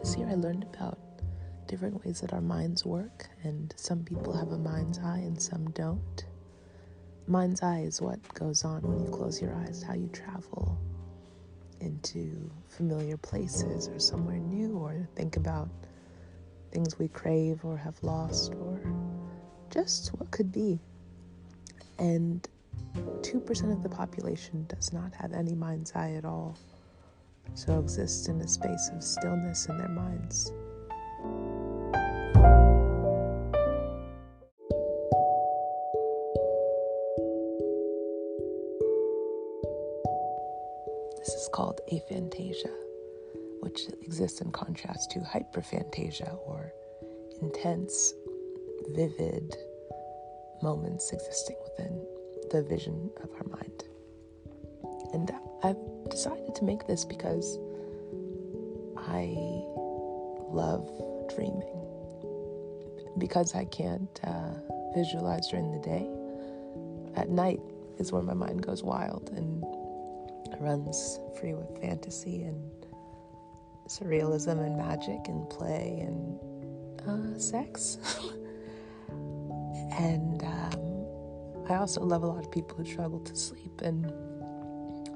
This year I learned about different ways that our minds work, and some people have a mind's eye and some don't. Mind's eye is what goes on when you close your eyes, how you travel into familiar places or somewhere new, or think about things we crave or have lost, or just what could be. And 2% of the population does not have any mind's eye at all, so exists in a space of stillness in their minds. This is called aphantasia, which exists in contrast to hyperphantasia, or intense, vivid moments existing within the vision of our mind. And I've decided to make this because I love dreaming. Because I can't visualize during the day, at night is where my mind goes wild and runs free with fantasy and surrealism and magic and play and sex. And I also love a lot of people who struggle to sleep, and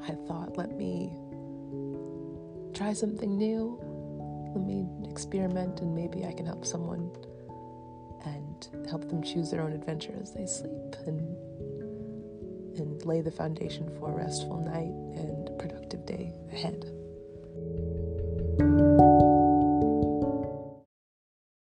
I thought, let me try something new, let me experiment, and maybe I can help someone and help them choose their own adventure as they sleep, and lay the foundation for a restful night and a productive day ahead.